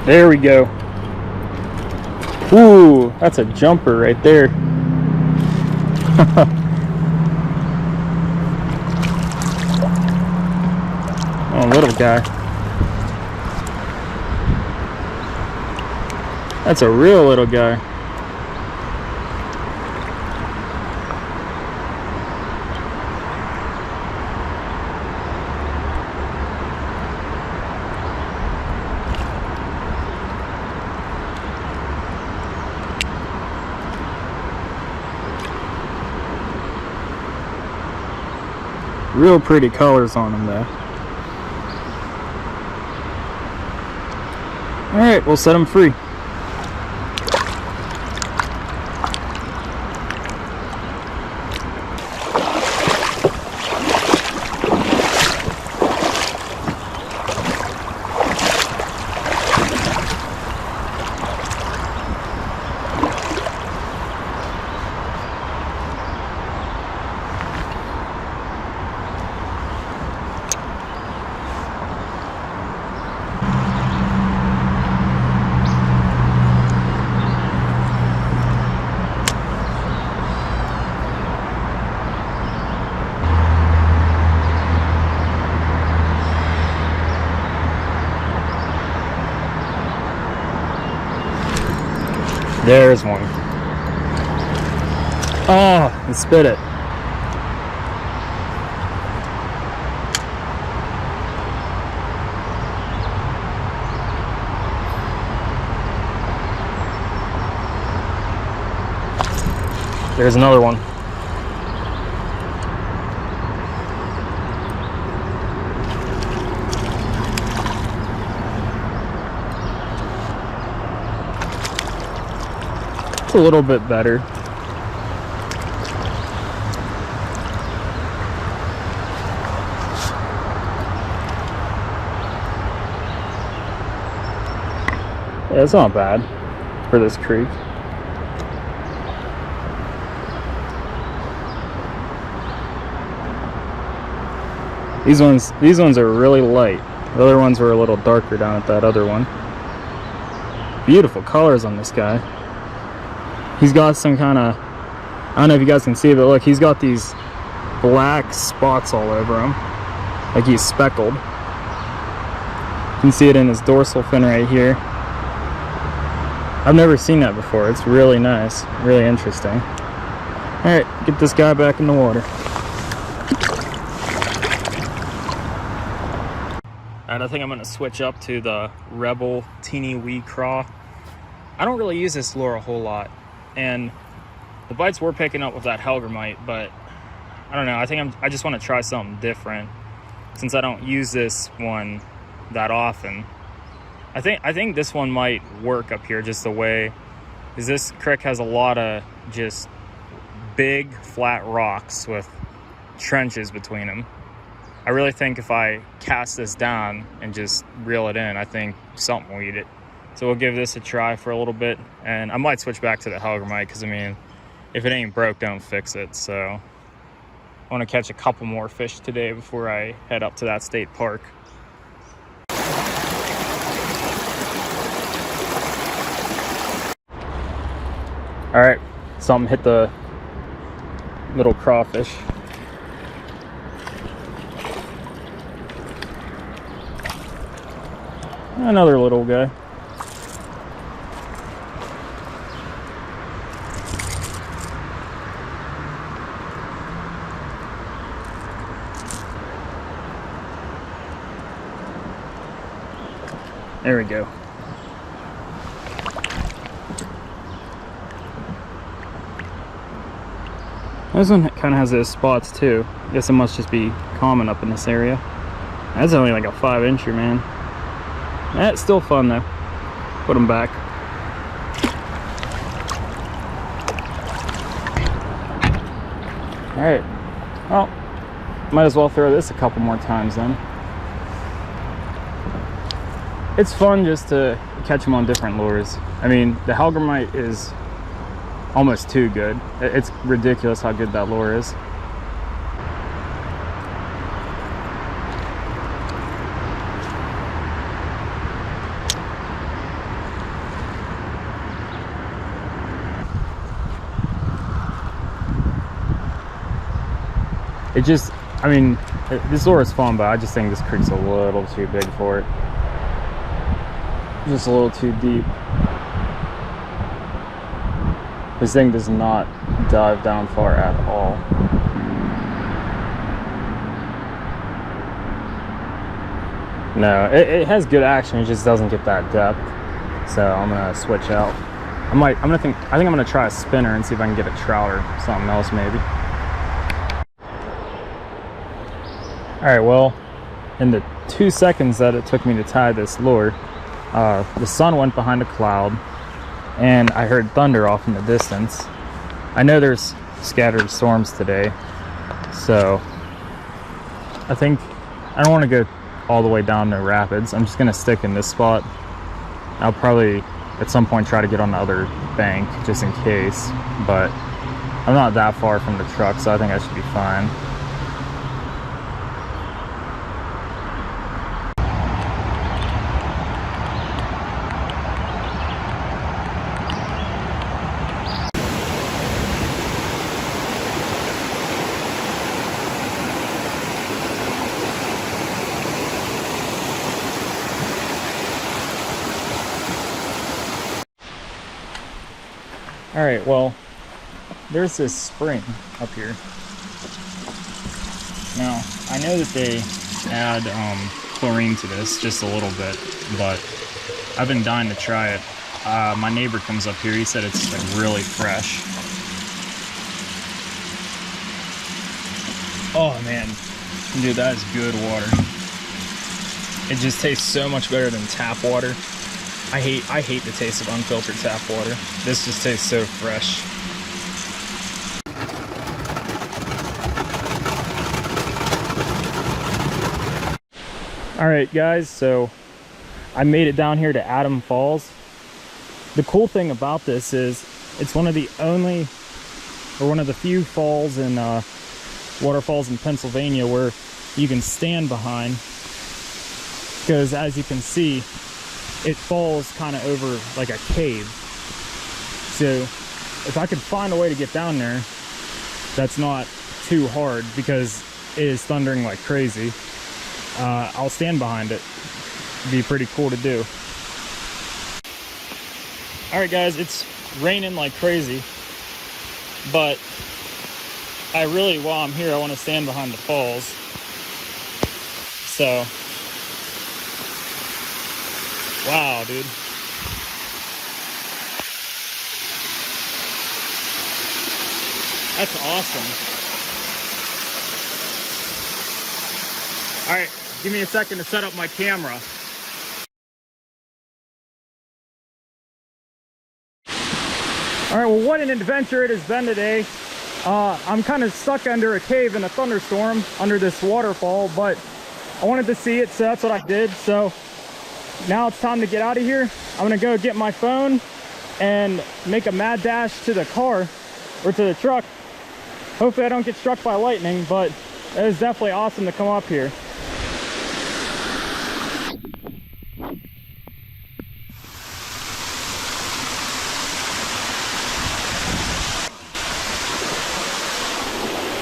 There we go. Ooh, that's a jumper right there. Oh, little guy. That's a real little guy. Real pretty colors on them though. Alright, we'll set them free. There's one. Oh, he spit it. There's another one. A little bit better. Yeah, it's not bad for this creek. These ones are really light. The other ones were a little darker down at that other one. Beautiful colors on this guy. He's got some kind of, I don't know if you guys can see it, but look, he's got these black spots all over him, like he's speckled. You can see it in his dorsal fin right here. I've never seen that before. It's really nice, really interesting. All right, get this guy back in the water. All right, I think I'm gonna switch up to the Rebel Teeny Wee Craw. I don't really use this lure a whole lot, and the bites we're picking up with that Hellgrammite, but I don't know, I just want to try something different since I don't use this one that often. I think this one might work up here just the way, because this creek has a lot of just big flat rocks with trenches between them. I really think if I cast this down and just reel it in, I think something will eat it. So we'll give this a try for a little bit, and I might switch back to the Hellgrammite because, I mean, if it ain't broke, don't fix it. So I want to catch a couple more fish today before I head up to that state park. All right, something hit the little crawfish. Another little guy. There we go. This one kind of has those spots too. I guess it must just be common up in this area. That's only like a 5-incher, man. That's still fun though. Put them back. All right. Well, might as well throw this a couple more times then. It's fun just to catch them on different lures. I mean, the Hellgrammite is almost too good. It's ridiculous how good that lure is. It just, I mean, this lure is fun, but I just think this creek's a little too big for it. Just a little too deep. This thing does not dive down far at all. No, it has good action, it just doesn't get that depth. So I'm gonna switch out. I think I'm gonna try a spinner and see if I can get a trout or something else maybe. Alright, well, in the 2 seconds that it took me to tie this lure, the sun went behind a cloud and I heard thunder off in the distance. I know there's scattered storms today, so I think I don't want to go all the way down to rapids. I'm just gonna stick in this spot. I'll probably at some point try to get on the other bank just in case, but I'm not that far from the truck, so I think I should be fine. All right, well, there's this spring up here. Now, I know that they add chlorine to this just a little bit, but I've been dying to try it. My neighbor comes up here, he said it's like really fresh. Oh man, dude, that is good water. It just tastes so much better than tap water. I hate the taste of unfiltered tap water. This just tastes so fresh. All right, guys, so I made it down here to Adam Falls. The cool thing about this is it's one of the few falls and waterfalls in Pennsylvania where you can stand behind, because as you can see, it falls kind of over like a cave. So if I could find a way to get down there that's not too hard, because it is thundering like crazy, I'll stand behind it. It'd be pretty cool to do. All right, guys, it's raining like crazy, but while I'm here, I want to stand behind the falls. So wow, dude. That's awesome. All right, give me a second to set up my camera. All right, well, what an adventure it has been today. I'm kind of stuck under a cave in a thunderstorm under this waterfall, but I wanted to see it, so that's what I did. So now it's time to get out of here. I'm gonna go get my phone and make a mad dash to the car, or to the truck. Hopefully I don't get struck by lightning, but it was definitely awesome to come up here.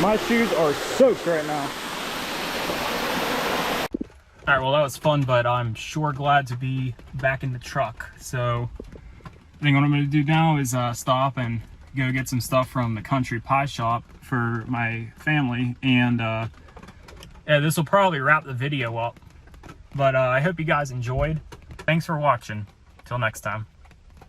My shoes are soaked right now. All right, well, that was fun, but I'm sure glad to be back in the truck. So I think what I'm gonna do now is stop and go get some stuff from the country pie shop for my family. And yeah, this will probably wrap the video up, but I hope you guys enjoyed. Thanks for watching. Till next time.